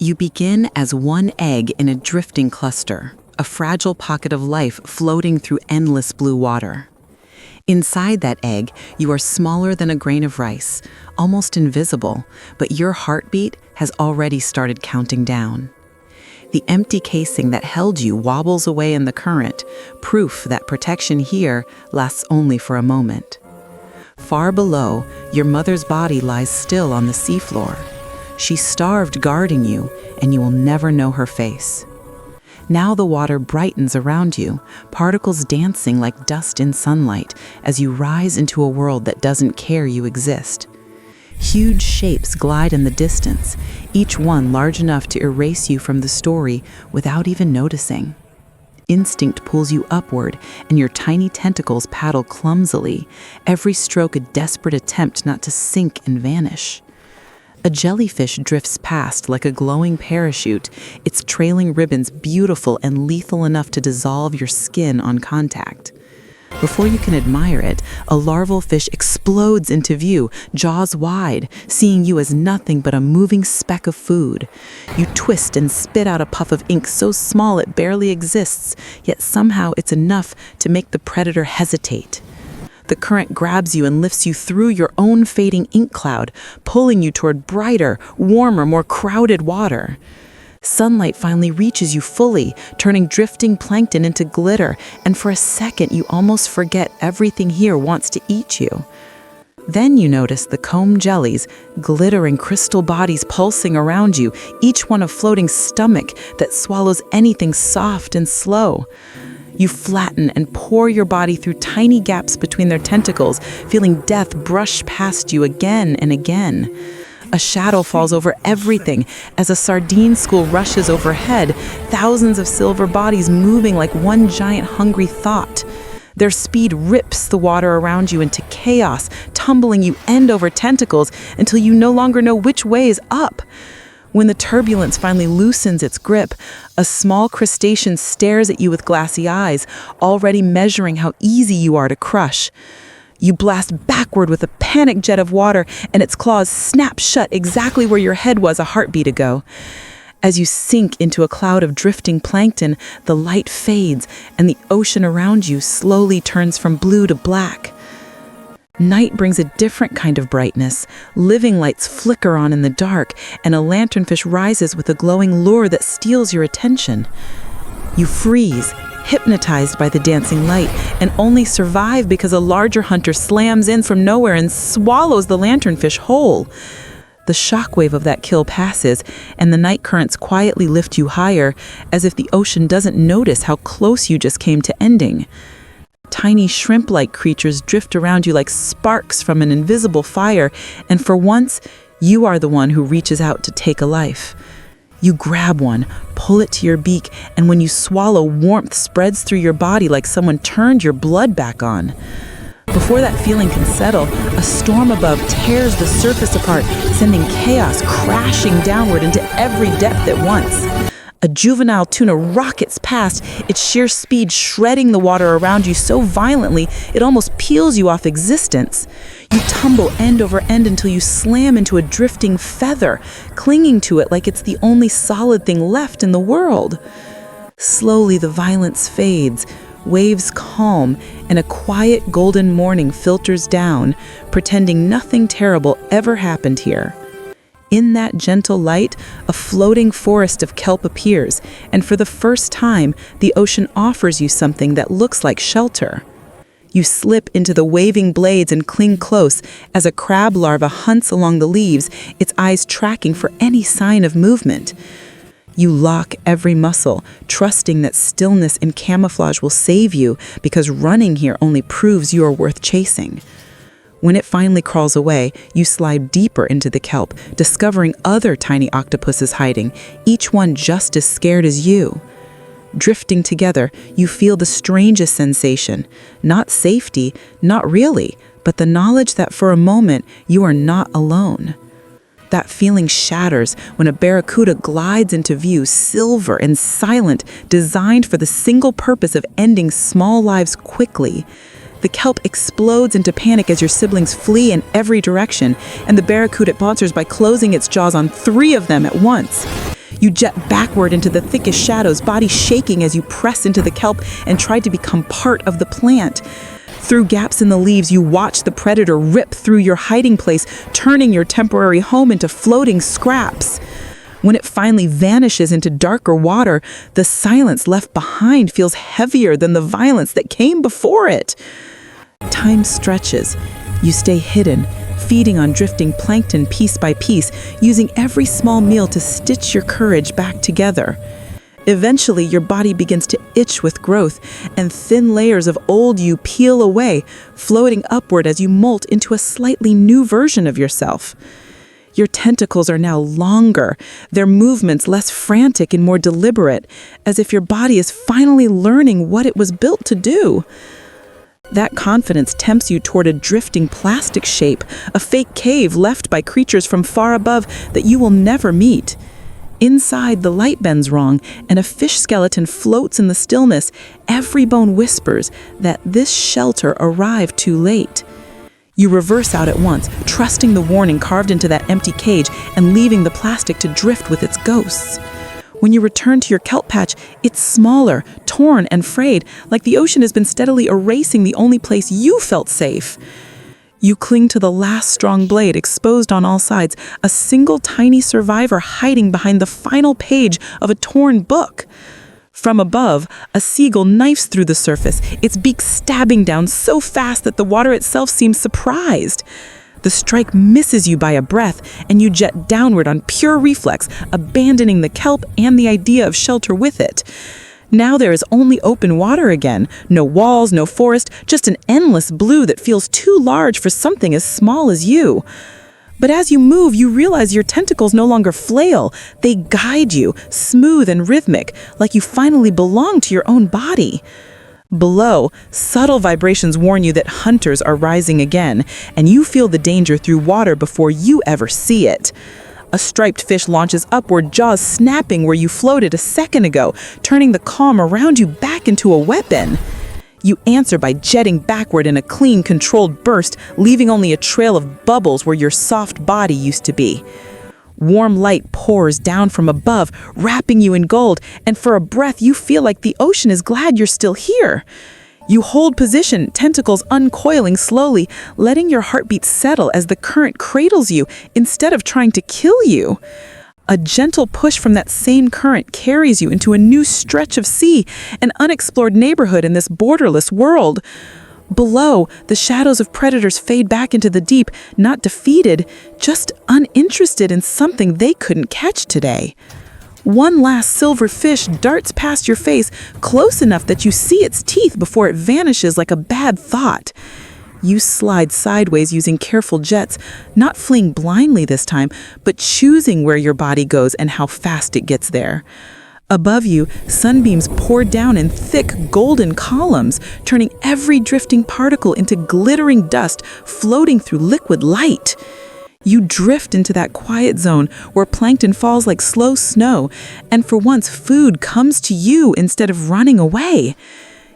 You begin as one egg in a drifting cluster, a fragile pocket of life floating through endless blue water. Inside that egg, you are smaller than a grain of rice, almost invisible, but your heartbeat has already started counting down. The empty casing that held you wobbles away in the current, proof that protection here lasts only for a moment. Far below, your mother's body lies still on the seafloor. She starved guarding you, and you will never know her face. Now the water brightens around you, particles dancing like dust in sunlight as you rise into a world that doesn't care you exist. Huge shapes glide in the distance, each one large enough to erase you from the story without even noticing. Instinct pulls you upward, and your tiny tentacles paddle clumsily, every stroke a desperate attempt not to sink and vanish. A jellyfish drifts past like a glowing parachute, its trailing ribbons beautiful and lethal enough to dissolve your skin on contact. Before you can admire it, a larval fish explodes into view, jaws wide, seeing you as nothing but a moving speck of food. You twist and spit out a puff of ink so small it barely exists, yet somehow it's enough to make the predator hesitate. The current grabs you and lifts you through your own fading ink cloud, pulling you toward brighter, warmer, more crowded water. Sunlight finally reaches you fully, turning drifting plankton into glitter, and for a second you almost forget everything here wants to eat you. Then you notice the comb jellies, glittering crystal bodies pulsing around you, each one a floating stomach that swallows anything soft and slow. You flatten and pour your body through tiny gaps between their tentacles, feeling death brush past you again and again. A shadow falls over everything as a sardine school rushes overhead, thousands of silver bodies moving like one giant hungry thought. Their speed rips the water around you into chaos, tumbling you end over tentacles until you no longer know which way is up. When the turbulence finally loosens its grip, a small crustacean stares at you with glassy eyes, already measuring how easy you are to crush. You blast backward with a panic jet of water, and its claws snap shut exactly where your head was a heartbeat ago. As you sink into a cloud of drifting plankton, the light fades, and the ocean around you slowly turns from blue to black. Night brings a different kind of brightness. Living lights flicker on in the dark, and a lanternfish rises with a glowing lure that steals your attention. You freeze, hypnotized by the dancing light, and only survive because a larger hunter slams in from nowhere and swallows the lanternfish whole. The shockwave of that kill passes, and the night currents quietly lift you higher, as if the ocean doesn't notice how close you just came to ending. Tiny shrimp-like creatures drift around you like sparks from an invisible fire, and for once, you are the one who reaches out to take a life. You grab one, pull it to your beak, and when you swallow, warmth spreads through your body like someone turned your blood back on. Before that feeling can settle, a storm above tears the surface apart, sending chaos crashing downward into every depth at once. A juvenile tuna rockets past, its sheer speed shredding the water around you so violently it almost peels you off existence. You tumble end over end until you slam into a drifting feather, clinging to it like it's the only solid thing left in the world. Slowly the violence fades, waves calm, and a quiet golden morning filters down, pretending nothing terrible ever happened here. In that gentle light, a floating forest of kelp appears, and for the first time, the ocean offers you something that looks like shelter. You slip into the waving blades and cling close as a crab larva hunts along the leaves, its eyes tracking for any sign of movement. You lock every muscle, trusting that stillness and camouflage will save you because running here only proves you are worth chasing. When it finally crawls away, you slide deeper into the kelp, discovering other tiny octopuses hiding, each one just as scared as you. Drifting together, you feel the strangest sensation. Not safety, not really, but the knowledge that for a moment you are not alone. That feeling shatters when a barracuda glides into view, silver and silent, designed for the single purpose of ending small lives quickly. The kelp explodes into panic as your siblings flee in every direction, and the barracuda answers by closing its jaws on 3 of them at once. You jet backward into the thickest shadows, body shaking as you press into the kelp and try to become part of the plant. Through gaps in the leaves, you watch the predator rip through your hiding place, turning your temporary home into floating scraps. When it finally vanishes into darker water, the silence left behind feels heavier than the violence that came before it. Time stretches. You stay hidden, feeding on drifting plankton piece by piece, using every small meal to stitch your courage back together. Eventually, your body begins to itch with growth, and thin layers of old you peel away, floating upward as you molt into a slightly new version of yourself. Your tentacles are now longer, their movements less frantic and more deliberate, as if your body is finally learning what it was built to do. That confidence tempts you toward a drifting plastic shape, a fake cave left by creatures from far above that you will never meet. Inside, the light bends wrong, and a fish skeleton floats in the stillness. Every bone whispers that this shelter arrived too late. You reverse out at once, trusting the warning carved into that empty cage and leaving the plastic to drift with its ghosts. When you return to your kelp patch, it's smaller, torn, and frayed, like the ocean has been steadily erasing the only place you felt safe. You cling to the last strong blade, exposed on all sides, a single tiny survivor hiding behind the final page of a torn book. From above, a seagull knifes through the surface, its beak stabbing down so fast that the water itself seems surprised. The strike misses you by a breath, and you jet downward on pure reflex, abandoning the kelp and the idea of shelter with it. Now there is only open water again. No walls, no forest, just an endless blue that feels too large for something as small as you. But as you move, you realize your tentacles no longer flail. They guide you, smooth and rhythmic, like you finally belong to your own body. Below, subtle vibrations warn you that hunters are rising again, and you feel the danger through water before you ever see it. A striped fish launches upward, jaws snapping where you floated a second ago, turning the calm around you back into a weapon. You answer by jetting backward in a clean, controlled burst, leaving only a trail of bubbles where your soft body used to be. Warm light pours down from above, wrapping you in gold, and for a breath you feel like the ocean is glad you're still here. You hold position, tentacles uncoiling slowly, letting your heartbeat settle as the current cradles you instead of trying to kill you. A gentle push from that same current carries you into a new stretch of sea, an unexplored neighborhood in this borderless world. Below, the shadows of predators fade back into the deep, not defeated, just uninterested in something they couldn't catch today. One last silver fish darts past your face, close enough that you see its teeth before it vanishes like a bad thought. You slide sideways using careful jets, not fleeing blindly this time, but choosing where your body goes and how fast it gets there. Above you, sunbeams pour down in thick, golden columns, turning every drifting particle into glittering dust floating through liquid light. You drift into that quiet zone where plankton falls like slow snow, and for once food comes to you instead of running away.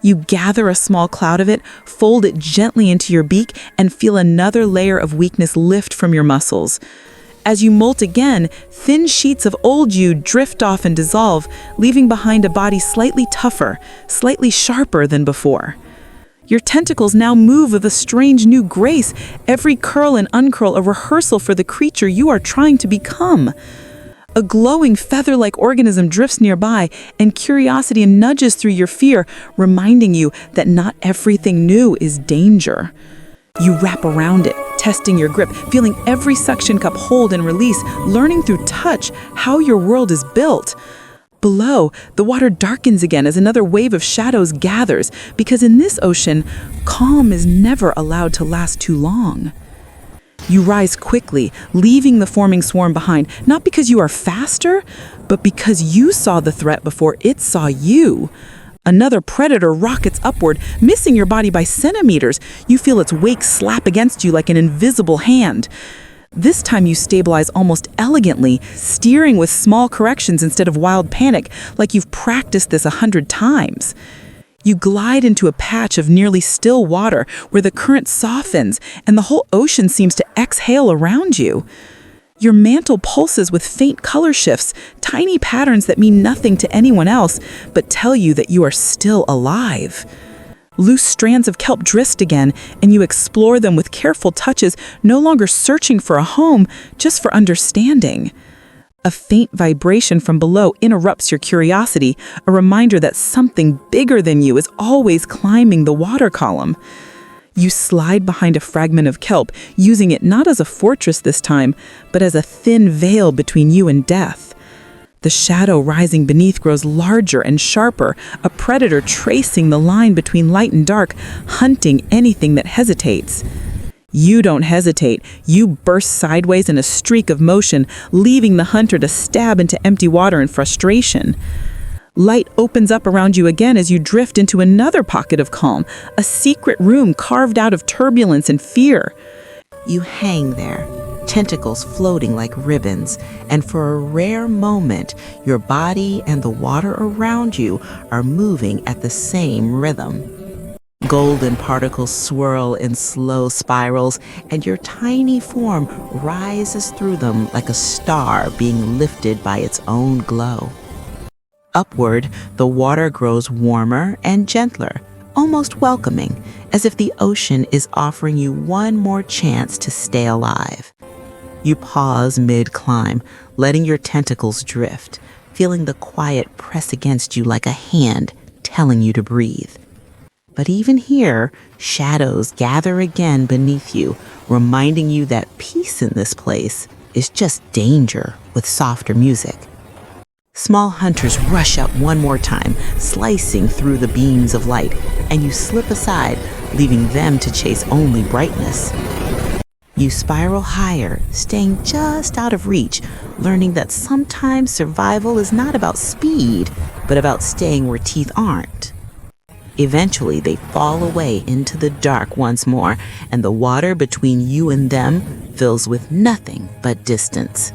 You gather a small cloud of it, fold it gently into your beak, and feel another layer of weakness lift from your muscles. As you molt again, thin sheets of old you drift off and dissolve, leaving behind a body slightly tougher, slightly sharper than before. Your tentacles now move with a strange new grace, every curl and uncurl a rehearsal for the creature you are trying to become. A glowing feather-like organism drifts nearby, and curiosity nudges through your fear, reminding you that not everything new is danger. You wrap around it, testing your grip, feeling every suction cup hold and release, learning through touch how your world is built. Below, the water darkens again as another wave of shadows gathers, because in this ocean, calm is never allowed to last too long. You rise quickly, leaving the forming swarm behind, not because you are faster, but because you saw the threat before it saw you. Another predator rockets upward, missing your body by centimeters. You feel its wake slap against you like an invisible hand. This time you stabilize almost elegantly, steering with small corrections instead of wild panic, like you've practiced this 100 times. You glide into a patch of nearly still water where the current softens and the whole ocean seems to exhale around you. Your mantle pulses with faint color shifts, tiny patterns that mean nothing to anyone else, but tell you that you are still alive. Loose strands of kelp drift again, and you explore them with careful touches, no longer searching for a home, just for understanding. A faint vibration from below interrupts your curiosity, a reminder that something bigger than you is always climbing the water column. You slide behind a fragment of kelp, using it not as a fortress this time, but as a thin veil between you and death. The shadow rising beneath grows larger and sharper, a predator tracing the line between light and dark, hunting anything that hesitates. You don't hesitate. You burst sideways in a streak of motion, leaving the hunter to stab into empty water in frustration. Light opens up around you again as you drift into another pocket of calm, a secret room carved out of turbulence and fear. You hang there, tentacles floating like ribbons, and for a rare moment, your body and the water around you are moving at the same rhythm. Golden particles swirl in slow spirals, and your tiny form rises through them like a star being lifted by its own glow. Upward, the water grows warmer and gentler, almost welcoming, as if the ocean is offering you one more chance to stay alive. You pause mid-climb, letting your tentacles drift, feeling the quiet press against you like a hand telling you to breathe. But even here, shadows gather again beneath you, reminding you that peace in this place is just danger with softer music. Small hunters rush out one more time, slicing through the beams of light, and you slip aside, leaving them to chase only brightness. You spiral higher, staying just out of reach, learning that sometimes survival is not about speed, but about staying where teeth aren't. Eventually, they fall away into the dark once more, and the water between you and them fills with nothing but distance.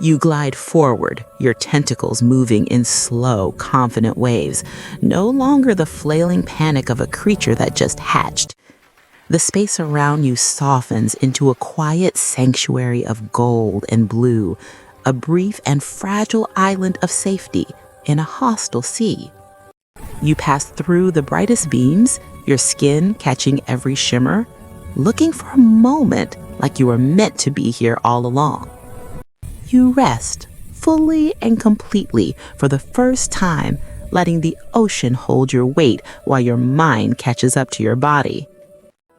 You glide forward, your tentacles moving in slow, confident waves, no longer the flailing panic of a creature that just hatched. The space around you softens into a quiet sanctuary of gold and blue, a brief and fragile island of safety in a hostile sea. You pass through the brightest beams, your skin catching every shimmer, looking for a moment like you were meant to be here all along. You rest fully and completely for the first time, letting the ocean hold your weight while your mind catches up to your body.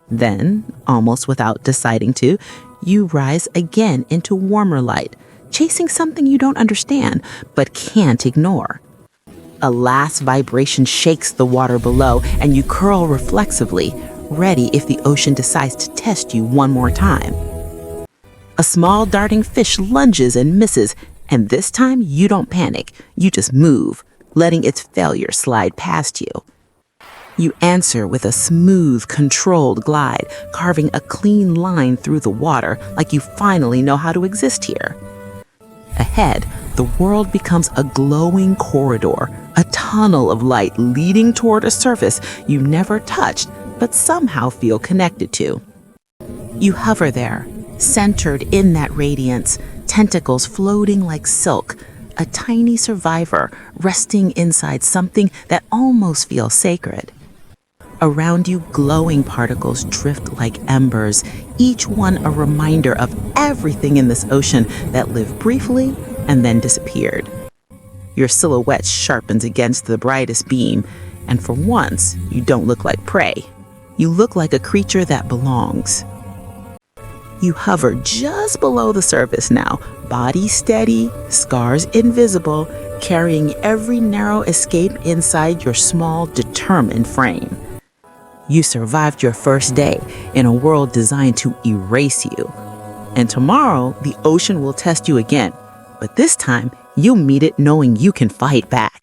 Then, almost without deciding to, you rise again into warmer light, chasing something you don't understand but can't ignore. A last vibration shakes the water below, and you curl reflexively, ready if the ocean decides to test you one more time. A small darting fish lunges and misses, and this time you don't panic, you just move, letting its failure slide past you. You answer with a smooth, controlled glide, carving a clean line through the water like you finally know how to exist here. Ahead, the world becomes a glowing corridor, a tunnel of light leading toward a surface you never touched but somehow feel connected to. You hover there, centered in that radiance, tentacles floating like silk, a tiny survivor resting inside something that almost feels sacred. Around you, glowing particles drift like embers, each one a reminder of everything in this ocean that lived briefly and then disappeared. Your silhouette sharpens against the brightest beam, and for once, you don't look like prey. You look like a creature that belongs. You hover just below the surface now, body steady, scars invisible, carrying every narrow escape inside your small, determined frame. You survived your first day in a world designed to erase you. And tomorrow, the ocean will test you again, but this time, you'll meet it knowing you can fight back.